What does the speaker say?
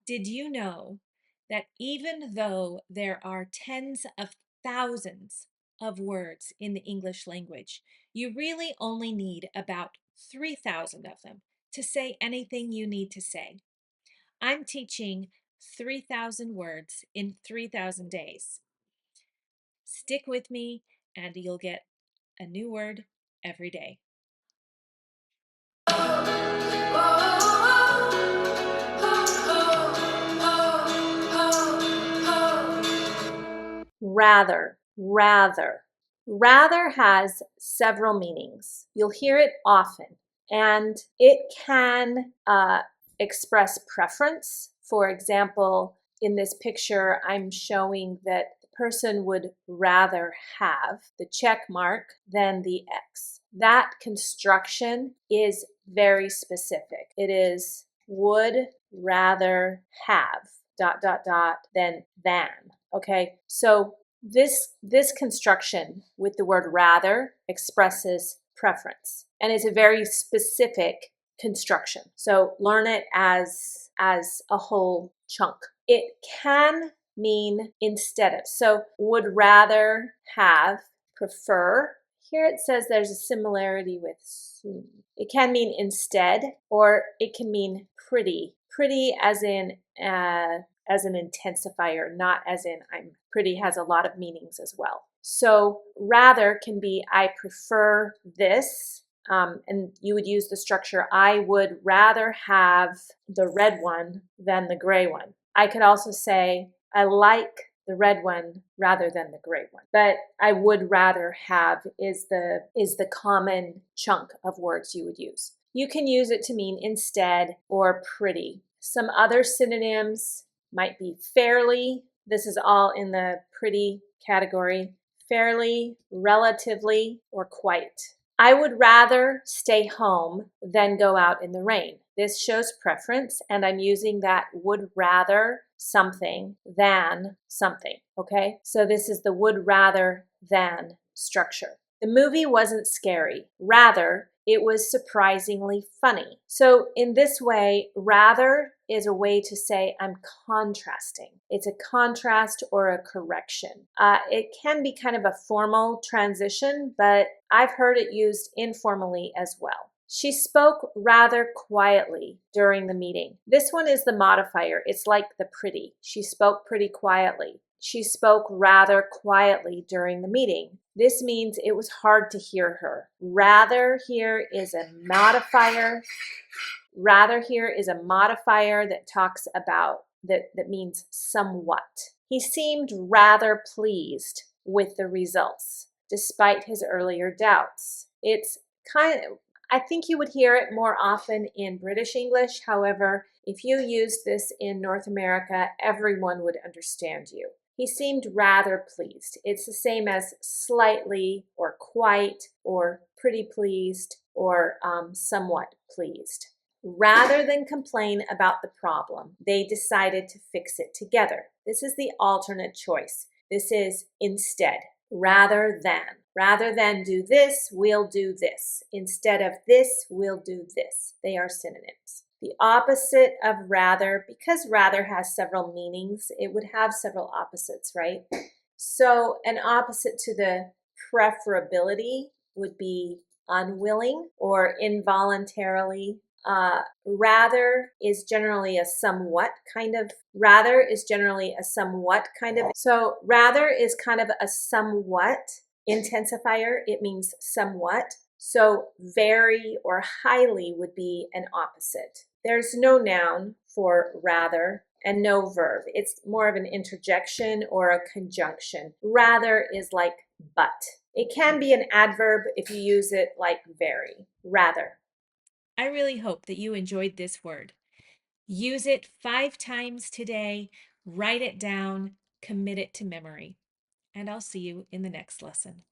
Did you know that even though there are tens of thousands of words in the English language, you really only need about 3,000 of them to say anything you need to say? I'm teaching 3,000 words in 3,000 days. Stick with me and you'll get a new word every day. Rather, rather. Rather has several meanings. You'll hear it often, and it can express preference. For example, in this picture, I'm showing that the person would rather have the check mark than the X. That construction is very specific. It is would rather have dot dot dot than than. Okay, so this construction with the word rather expresses preference, and it's a very specific construction. So learn it as a whole chunk. It can mean instead of. So would rather have, prefer. Here it says there's a similarity with soon. It can mean instead, or it can mean pretty. Pretty as in as an intensifier, not as in I'm pretty, has a lot of meanings as well. So rather can be I prefer this, and you would use the structure I would rather have the red one than the gray one. I could also say I like the red one rather than the gray one. But I would rather have is the common chunk of words you would use. You can use it to mean instead or pretty. Some other synonyms might be fairly. This is all in the pretty category. Fairly, relatively, or quite. I would rather stay home than go out in the rain. This shows preference, and I'm using that would rather something than something, okay? So this is the would rather than structure. The movie wasn't scary. Rather, it was surprisingly funny. So in this way, rather is a way to say I'm contrasting. It's a contrast or a correction. It can be kind of a formal transition, but I've heard it used informally as well. She spoke rather quietly during the meeting. This one is the modifier. It's like the pretty. She spoke pretty quietly. She spoke rather quietly during the meeting. This means it was hard to hear her. Rather here is a modifier. Rather here is a modifier that talks about, that means somewhat. He seemed rather pleased with the results, despite his earlier doubts. It's kind of, I think you would hear it more often in British English. However, if you use this in North America, everyone would understand you. He seemed rather pleased. It's the same as slightly or quite or pretty pleased or somewhat pleased. Rather than complain about the problem, they decided to fix it together. This is the alternate choice. This is instead, rather than. Rather than do this, we'll do this. Instead of this, we'll do this. They are synonyms. The opposite of rather, because rather has several meanings, it would have several opposites, right? So an opposite to the preferability would be unwilling or involuntarily. Rather is generally a somewhat kind of, so rather is kind of a somewhat intensifier. It means somewhat. So very or highly would be an opposite. There's no noun for rather and no verb. It's more of an interjection or a conjunction. Rather is like but. It can be an adverb if you use it like very. Rather. I really hope that you enjoyed this word. Use it 5 times today, write it down, commit it to memory, and I'll see you in the next lesson.